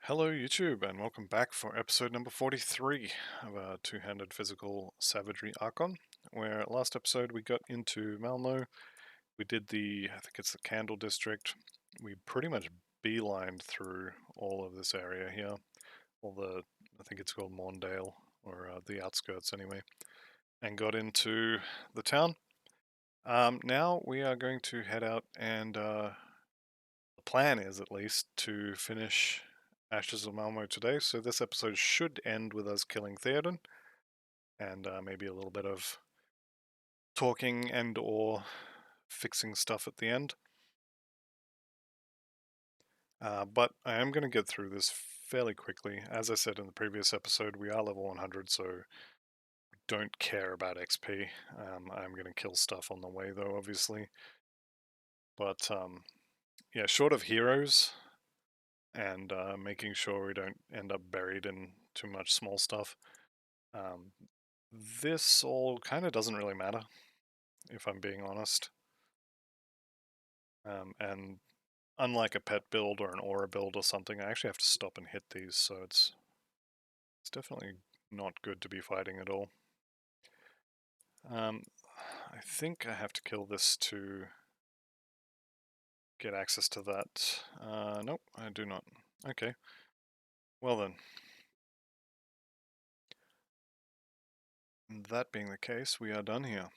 Hello YouTube and welcome back for episode number 43 of our two-handed physical Savagery Archon, where last episode we got into Malmo. We did I think it's the Candle District. We pretty much beelined through all of this area here, I think it's called Morndale, or the outskirts anyway, and got into the town. Now we are going to head out and the plan is at least to finish Ashes of Malmo today, so this episode should end with us killing Theoden, and maybe a little bit of talking and or fixing stuff at the end. But I am going to get through this fairly quickly. As I said in the previous episode, we are level 100, so don't care about XP. I'm going to kill stuff on the way though, obviously. But yeah, short of heroes and making sure we don't end up buried in too much small stuff, this all kind of doesn't really matter, if I'm being honest. And unlike a pet build or an aura build or something, I actually have to stop and hit these, so it's definitely not good to be fighting at all. I think I have to kill this to get access to that. Nope, I do not. Okay. Well then. That being the case, we are done here.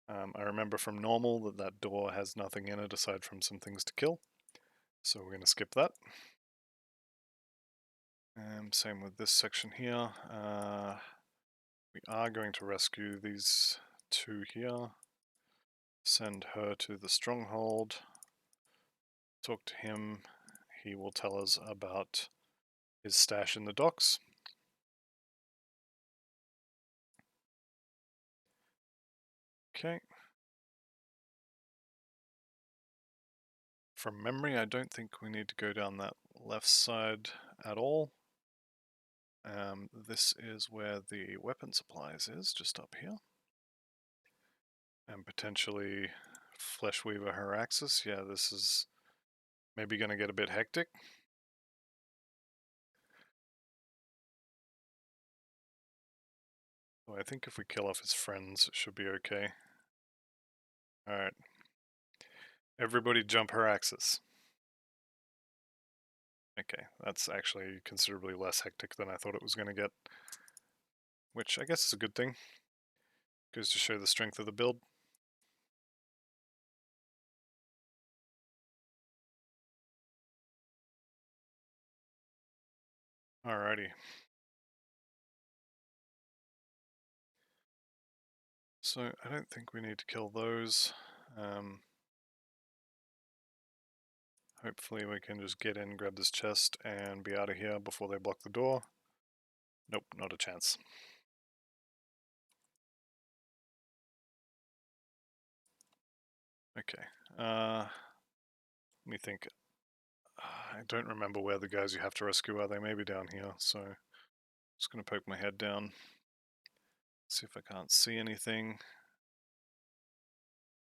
I remember from normal that door has nothing in it aside from some things to kill, so we're going to skip that. Same with this section here. We are going to rescue these two here. Send her to the stronghold. Talk to him. He will tell us about his stash in the docks. Okay. From memory, I don't think we need to go down that left side at all. This is where the weapon supplies is, just up here. And potentially Fleshweaver Haraxis. Yeah, this is maybe going to get a bit hectic. So I think if we kill off his friends, it should be okay. Alright. Everybody jump Haraxis. Okay, that's actually considerably less hectic than I thought it was going to get. Which I guess is a good thing. Goes to show the strength of the build. Alrighty. So I don't think we need to kill those. Hopefully we can just get in, grab this chest, and be out of here before they block the door. Nope, not a chance. Okay. Let me think. I don't remember where the guys you have to rescue are. They may be down here, so I'm just going to poke my head down. See if I can't see anything.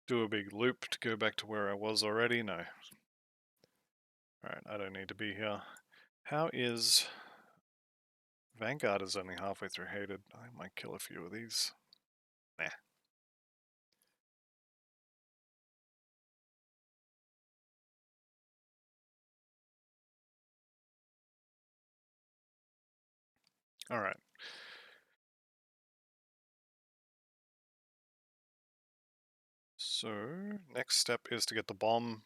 Do a big loop to go back to where I was already. No. Alright, I don't need to be here. How is... Vanguard is only halfway through hated. I might kill a few of these. Nah. Alright. So, next step is to get the bomb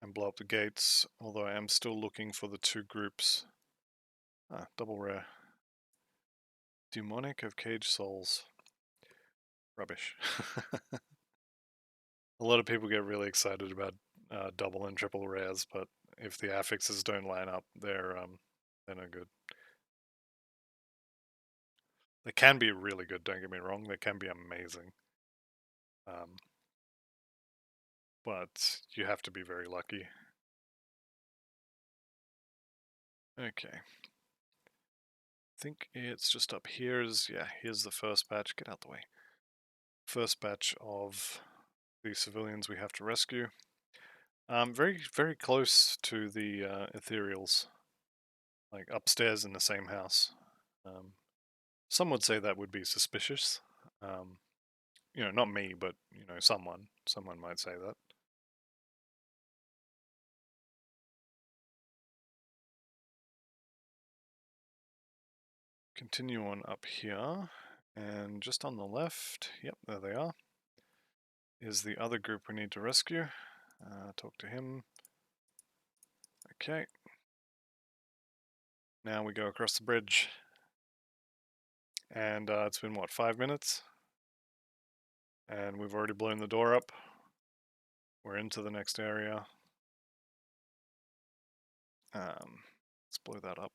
and blow up the gates, although I am still looking for the two groups. Double rare. Demonic of Cage Souls. Rubbish. A lot of people get really excited about double and triple rares, but if the affixes don't line up, they're no good. They can be really good, don't get me wrong, they can be amazing. But you have to be very lucky. Okay. I think it's just up here. Yeah, here's the first batch. Get out the way. First batch of the civilians we have to rescue. Very, very close to the ethereals, like upstairs in the same house. Um, some would say that would be suspicious. Um, not me, but someone. Someone might say that. Continue on up here, and just on the left, yep, there they are, is the other group we need to rescue. Talk to him. Okay. Now we go across the bridge. And it's been, what, 5 minutes? And we've already blown the door up. We're into the next area. Let's blow that up.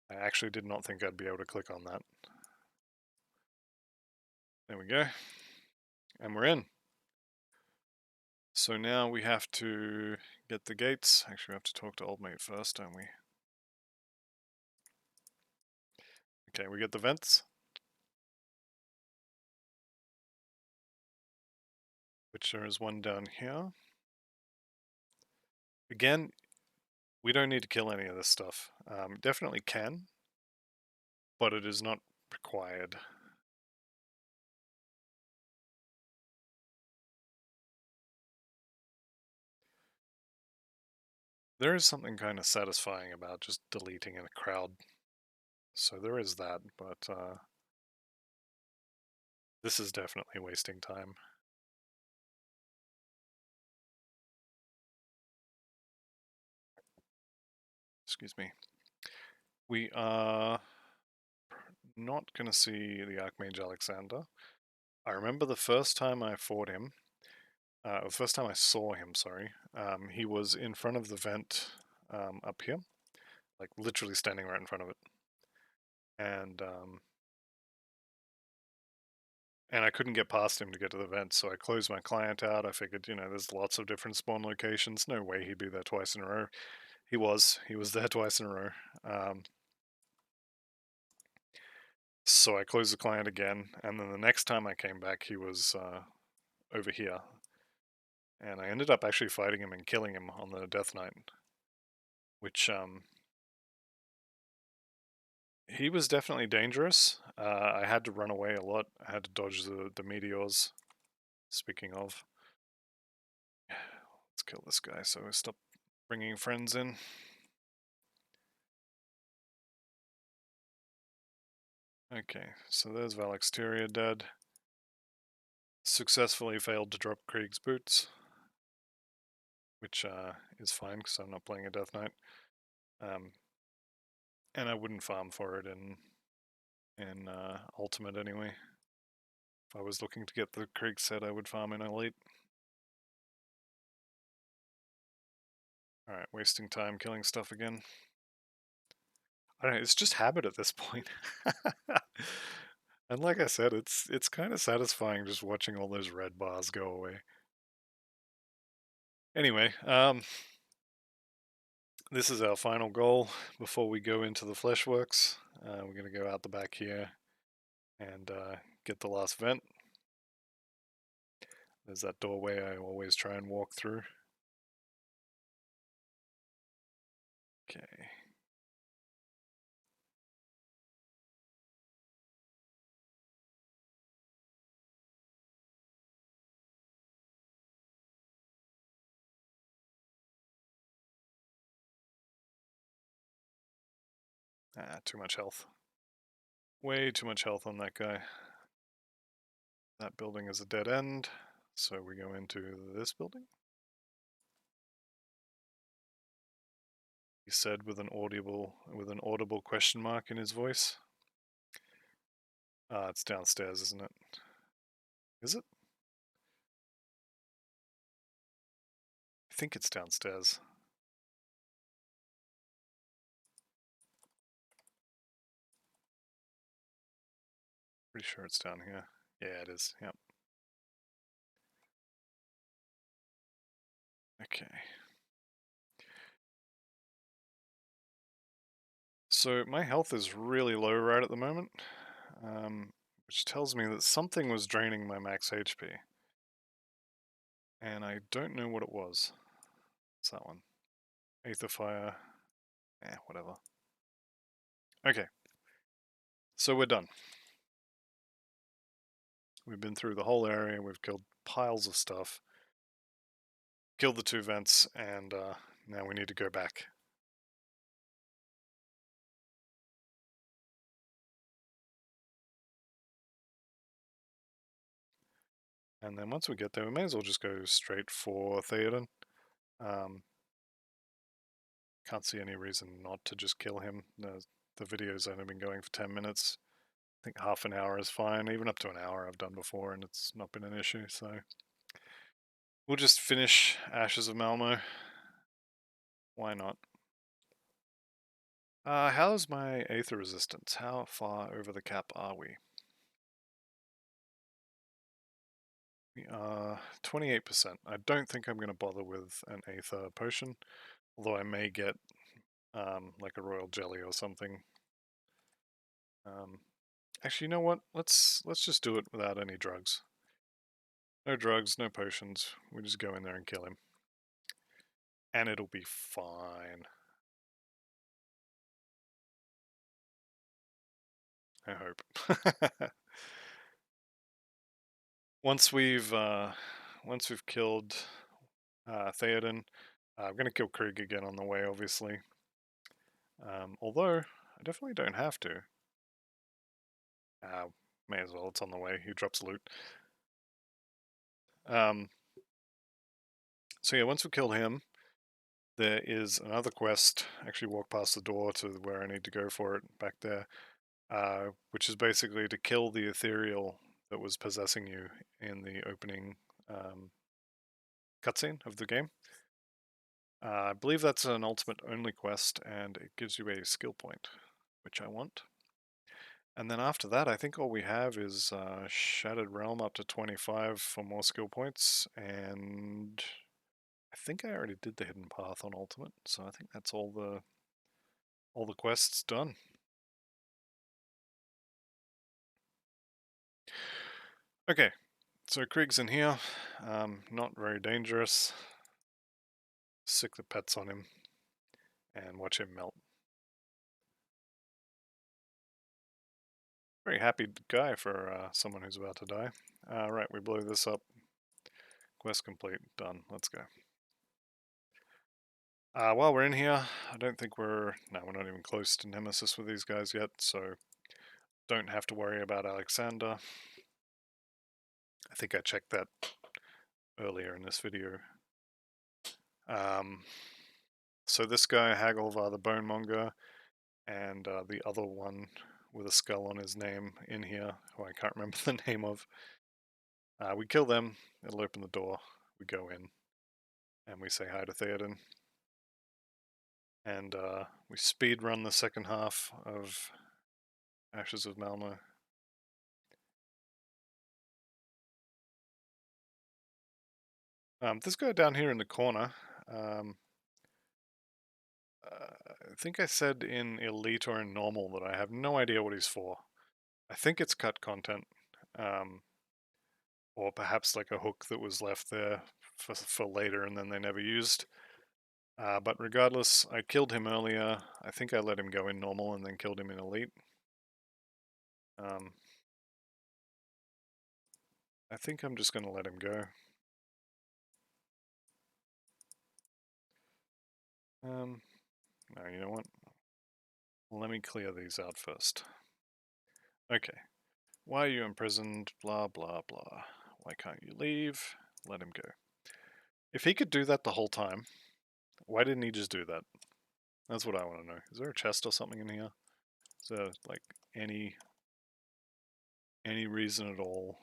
I actually did not think I'd be able to click on that. There we go. And we're in. So now we have to get the gates. Actually, we have to talk to Old Mate first, don't we? Okay, we get the vents. Which there is one down here. Again, we don't need to kill any of this stuff. Definitely can, but it is not required. There is something kind of satisfying about just deleting in a crowd. So there is that, but this is definitely wasting time. Excuse me. We are not going to see the Archmage Alexander. I remember the first time I fought him, the first time I saw him, sorry, he was in front of the vent up here, like literally standing right in front of it. And I couldn't get past him to get to the vent, so I closed my client out. I figured, there's lots of different spawn locations. No way he'd be there twice in a row. He was there twice in a row. So I closed the client again, and then the next time I came back, he was over here. And I ended up actually fighting him and killing him on the Death Knight, which he was definitely dangerous. I had to run away a lot. I had to dodge the meteors. Speaking of, let's kill this guy so we stop bringing friends in. Okay, so there's Valexteria dead. Successfully failed to drop Krieg's boots, which is fine because I'm not playing a Death Knight. And I wouldn't farm for it in Ultimate anyway. If I was looking to get the Krieg set, I would farm in Elite. Alright, wasting time killing stuff again. I don't know, it's just habit at this point. And like I said, it's kind of satisfying just watching all those red bars go away. Anyway, this is our final goal before we go into the Fleshworks. We're going to go out the back here and get the last vent. There's that doorway I always try and walk through. Okay. Too much health. Way too much health on that guy. That building is a dead end, so we go into this building. He said with an audible question mark in his voice. It's downstairs, isn't it? Is it? I think it's downstairs. Pretty sure it's down here. Yeah, it is. Yep. Okay. So my health is really low right at the moment, which tells me that something was draining my max HP. And I don't know what it was. What's that one? Aether Fire. Whatever. Okay. So we're done. We've been through the whole area, we've killed piles of stuff, killed the 2 vents, and now we need to go back. And then once we get there, we may as well just go straight for Theoden. Can't see any reason not to just kill him. The video's only been going for 10 minutes. I think half an hour is fine. Even up to an hour I've done before and it's not been an issue, so we'll just finish Ashes of Malmo. Why not? How's my Aether resistance? How far over the cap are we? We are 28%. I don't think I'm going to bother with an Aether potion, although I may get like a royal jelly or something. Actually, you know what? Let's just do it without any drugs. No drugs, no potions. We just go in there and kill him. And it'll be fine. I hope. once we've killed Theoden, I'm gonna kill Krieg again on the way, obviously. Although I definitely don't have to. May as well. It's on the way. He drops loot. So yeah, once we kill him, there is another quest. Actually, walk past the door to where I need to go for it, back there, which is basically to kill the ethereal that was possessing you in the opening cutscene of the game. I believe that's an ultimate only quest, and it gives you a skill point, which I want. And then after that, I think all we have is Shattered Realm up to 25 for more skill points, and I think I already did the Hidden Path on Ultimate, so I think that's all the quests done. Okay, so Krieg's in here, not very dangerous. Sick the pets on him, and watch him melt. Very happy guy for someone who's about to die. Right, we blow this up. Quest complete. Done. Let's go. While we're in here, I don't think we're not even close to Nemesis with these guys yet, so don't have to worry about Alexander. I think I checked that earlier in this video. So this guy, Hagelvar the Bonemonger, and the other one with a skull on his name in here, who I can't remember the name of. We kill them, it'll open the door, we go in, and we say hi to Theoden. And we speed run the second half of Ashes of Malmo. This guy down here in the corner, I think I said in Elite or in Normal that I have no idea what he's for. I think it's cut content, or perhaps like a hook that was left there for later and then they never used. But regardless, I killed him earlier. I think I let him go in Normal and then killed him in Elite. I think I'm just going to let him go. No, you know what? Let me clear these out first. Okay. Why are you imprisoned? Blah, blah, blah. Why can't you leave? Let him go. If he could do that the whole time, why didn't he just do that? That's what I want to know. Is there a chest or something in here? Is there, like, any reason at all?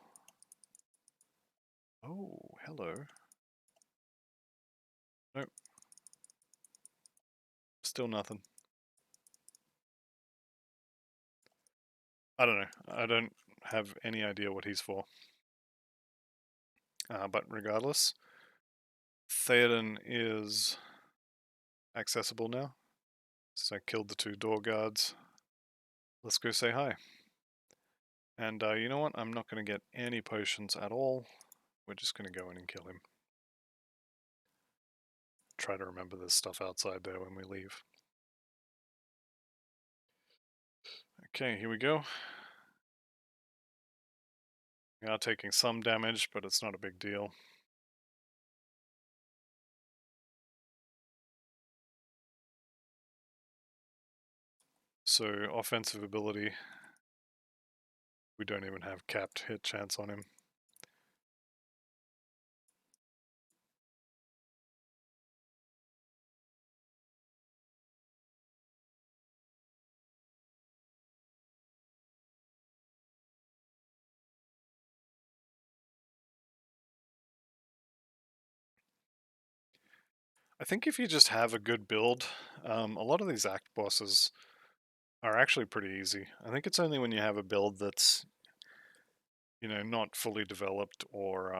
Oh, hello. Nope. Still nothing. I don't know. I don't have any idea what he's for. But regardless, Theoden is accessible now. So I killed the 2 door guards. Let's go say hi. And you know what? I'm not going to get any potions at all. We're just going to go in and kill him. try to remember there's stuff outside there when we leave. Okay, here we go. We are taking some damage, but it's not a big deal. So, offensive ability. We don't even have capped hit chance on him. I think if you just have a good build, a lot of these act bosses are actually pretty easy. I think it's only when you have a build that's, not fully developed, or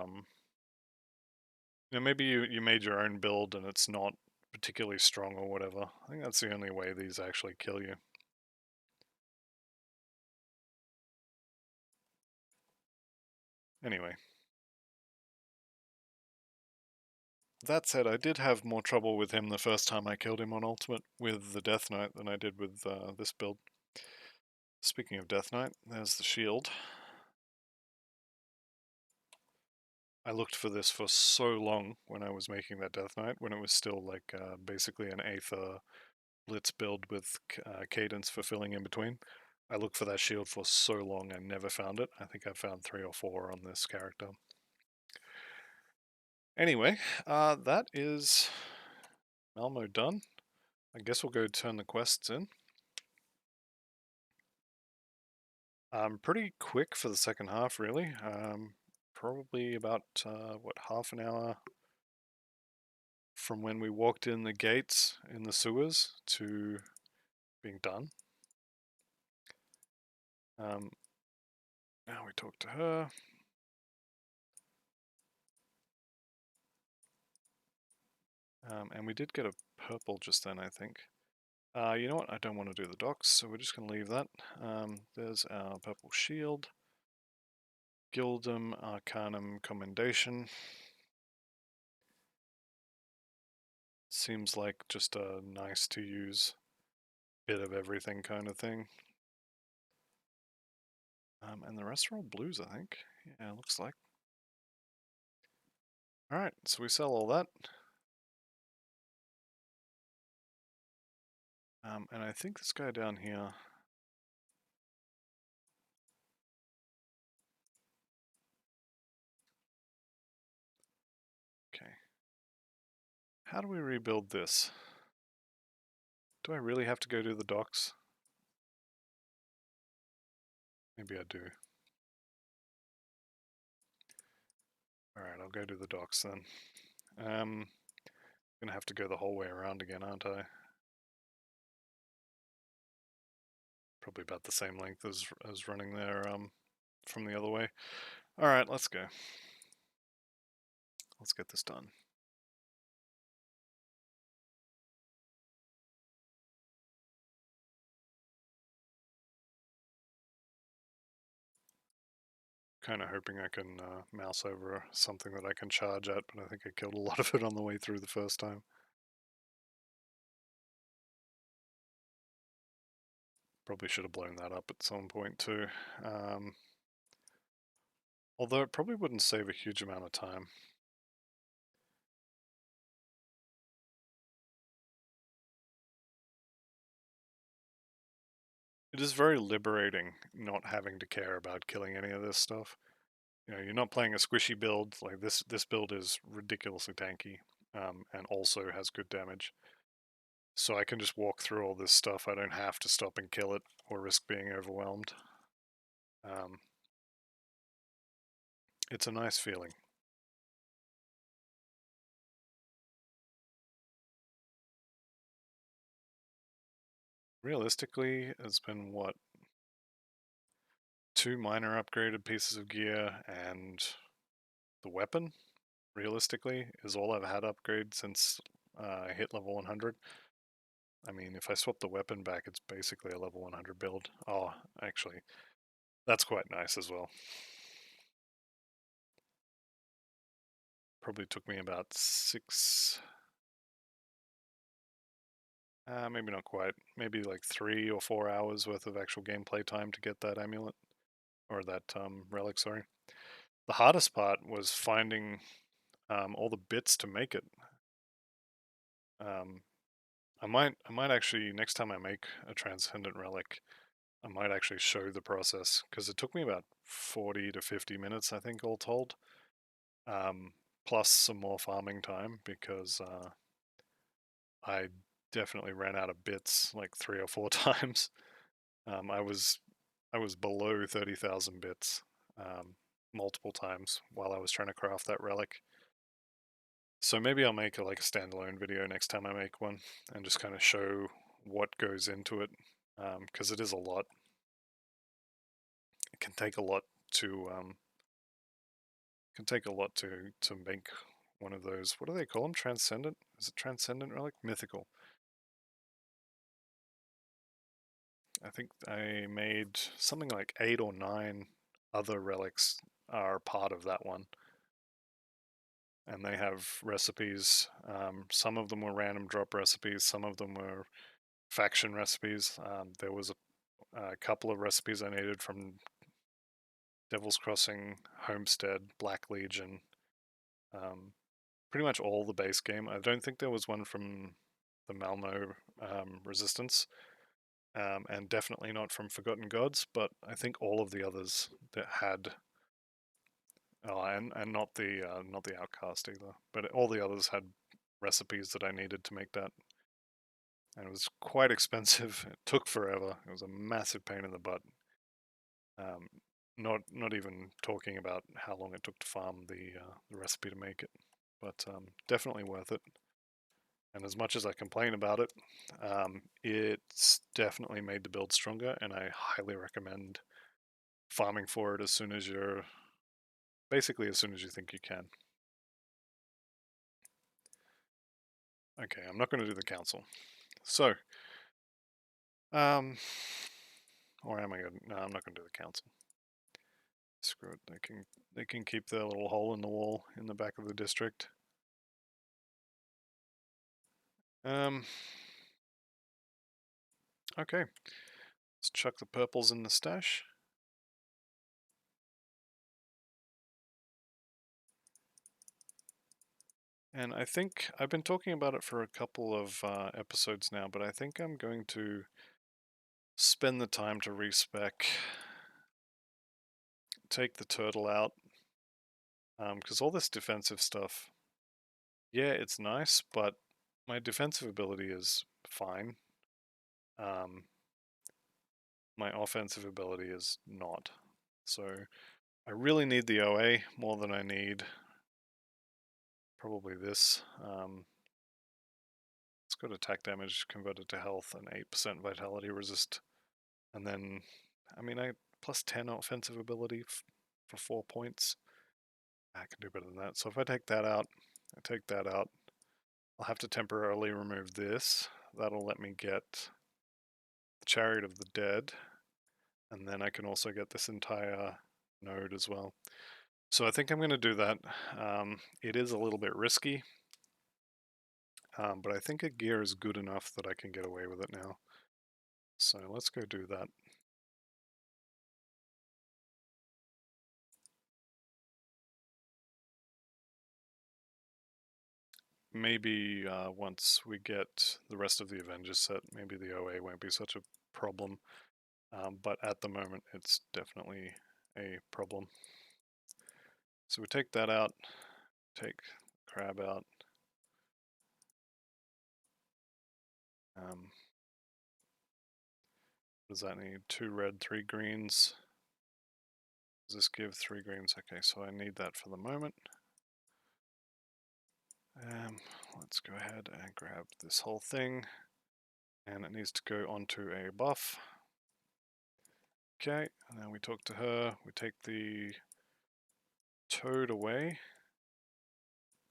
maybe you made your own build and it's not particularly strong or whatever. I think that's the only way these actually kill you. Anyway. That said, I did have more trouble with him the first time I killed him on Ultimate with the Death Knight than I did with this build. Speaking of Death Knight, there's the shield. I looked for this for so long when I was making that Death Knight, when it was still like basically an Aether Blitz build with cadence for filling in between. I looked for that shield for so long and never found it. I think I found 3 or 4 on this character. Anyway, that is Malmo done. I guess we'll go turn the quests in. Pretty quick for the second half, really. Probably about, half an hour from when we walked in the gates in the sewers to being done. Now we talk to her. And we did get a purple just then, I think. You know what? I don't want to do the docks, so we're just going to leave that. There's our purple shield. Gildum Arcanum Commendation. Seems like just a nice to use bit of everything kind of thing. And the rest are all blues, I think. Yeah, looks like. Alright, so we sell all that. And I think this guy down here... Okay. How do we rebuild this? Do I really have to go to the docks? Maybe I do. Alright, I'll go to the docks then. Gonna have to go the whole way around again, aren't I? Probably about the same length as running there from the other way. Alright, let's go. Let's get this done. Kind of hoping I can mouse over something that I can charge at, but I think I killed a lot of it on the way through the first time. Probably should have blown that up at some point too. Although it probably wouldn't save a huge amount of time. It is very liberating not having to care about killing any of this stuff. You're not playing a squishy build. Like this build is ridiculously tanky, and also has good damage. So I can just walk through all this stuff. I don't have to stop and kill it or risk being overwhelmed. It's a nice feeling. Realistically, it's been what? 2 minor upgraded pieces of gear and the weapon, realistically, is all I've had upgrade since I hit level 100. I mean, if I swap the weapon back, it's basically a level 100 build. Oh, actually, that's quite nice as well. Probably took me about Maybe not quite. Maybe like 3 or 4 hours worth of actual gameplay time to get that amulet. Or that relic, sorry. The hardest part was finding all the bits to make it. Um, I might actually, next time I make a transcendent relic, I might actually show the process, because it took me about 40 to 50 minutes, I think, all told. Um, Plus some more farming time, because I definitely ran out of bits like 3 or 4 times. I was below 30,000 bits multiple times while I was trying to craft that relic. So maybe I'll make like a standalone video next time I make one, and just kind of show what goes into it, because it is a lot. It can take a lot to make one of those. What do they call them? Transcendent? Is it transcendent relic? Mythical. I think I made something like 8 or 9 other relics are part of that one, and they have recipes. Some of them were random drop recipes. Some of them were faction recipes. There was a couple of recipes I needed from Devil's Crossing, Homestead, Black Legion, um, pretty much all the base game. I don't think there was one from the Malmo Resistance, and definitely not from Forgotten Gods, but I think all of the others that had, oh, and not the Outcast either, but all the others had recipes that I needed to make that, and it was quite expensive. It took forever. It was a massive pain in the butt. Um, not even talking about how long it took to farm the recipe to make it, but definitely worth it. And as much as I complain about it, it's definitely made the build stronger, and I highly recommend farming for it as soon as as soon as you think you can. Okay, I'm not going to do the council. So, um, or am I going to? No, I'm not going to do the council. Screw it. They can keep their little hole in the wall in the back of the district. Um, okay. Let's chuck the purples in the stash. And I think I've been talking about it for a couple of episodes now, but I think I'm going to spend the time to respec, take the turtle out, because all this defensive stuff, yeah, it's nice, but my defensive ability is fine. Um, my offensive ability is not. So I really need the OA more than I need probably this. It's got attack damage converted to health and 8% vitality resist. And then, I mean, I plus 10 offensive ability for 4 points. I can do better than that. So if I take that out, I'll have to temporarily remove this. That'll let me get the Chariot of the Dead, and then I can also get this entire node as well. So I think I'm going to do that. It is a little bit risky, but I think a gear is good enough that I can get away with it now. So let's go do that. Maybe once we get the rest of the Avengers set, maybe the OA won't be such a problem. But at the moment, it's definitely a problem. So we take that out, take crab out. What does that need? 2 red, 3 greens. Does this give 3 greens? Okay, so I need that for the moment. Let's go ahead and grab this whole thing, and it needs to go onto a buff. Okay, and then we talk to her. We take the toad away,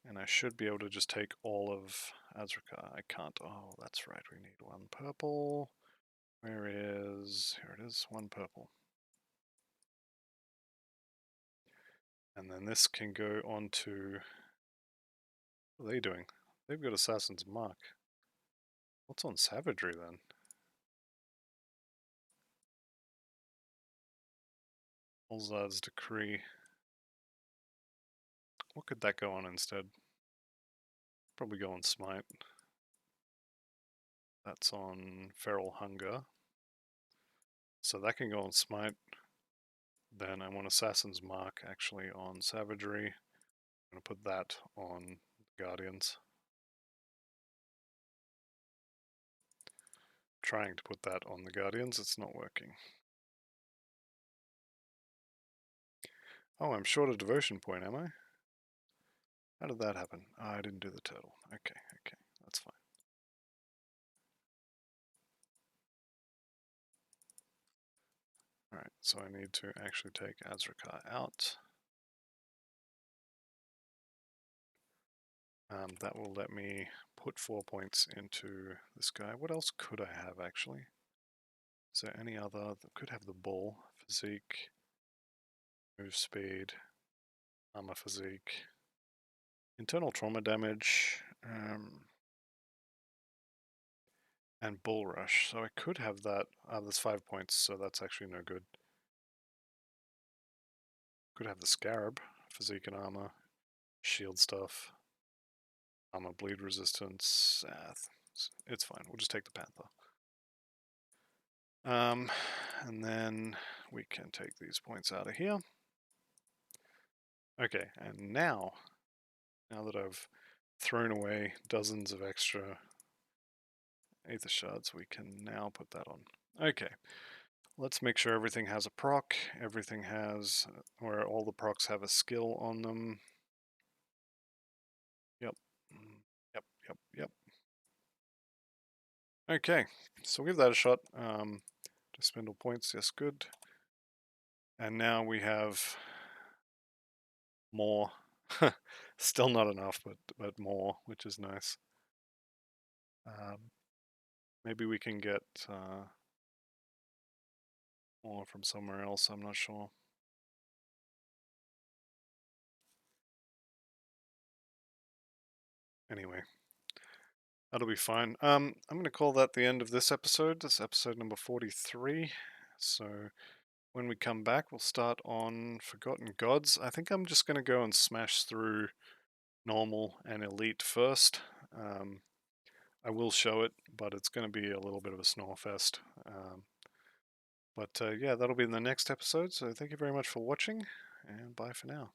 and I should be able to just take all of Azrakar. I can't. Oh, that's right. We need 1 purple. Where is... Here it is. 1 purple. And then this can go onto... What are they doing? They've got Assassin's Mark. What's on Savagery then? Ulzard's Decree. What could that go on instead? Probably go on Smite. That's on Feral Hunger. So that can go on Smite. Then I want Assassin's Mark actually on Savagery. I'm going to put that on Guardians. Trying to put that on the Guardians, it's not working. Oh, I'm short a devotion point, am I? How did that happen? Oh, I didn't do the turtle. Okay, that's fine. Alright, so I need to actually take Azrakar out. That will let me put 4 points into this guy. What else could I have, actually? Is there any other that could have the bull? Physique, move speed, armor physique, internal trauma damage, and bull rush. So I could have that. There's 5 points, so that's actually no good. Could have the scarab, physique and armor, shield stuff, armor bleed resistance. It's fine. We'll just take the panther. And then we can take these points out of here. Okay, and now that I've thrown away dozens of extra Aether Shards, we can now put that on. Okay, let's make sure everything has a proc, everything has, where all the procs have a skill on them. Yep, yep. Okay, so we'll give that a shot. Just spindle points, yes, good. And now we have more. Still not enough, but more, which is nice. Maybe we can get more from somewhere else, I'm not sure. Anyway, that'll be fine. I'm going to call that the end of this episode. This episode number 43. So when we come back, we'll start on Forgotten Gods. I think I'm just going to go and smash through normal and elite first. I will show it, but it's going to be a little bit of a snore fest. But yeah, that'll be in the next episode. So thank you very much for watching, and bye for now.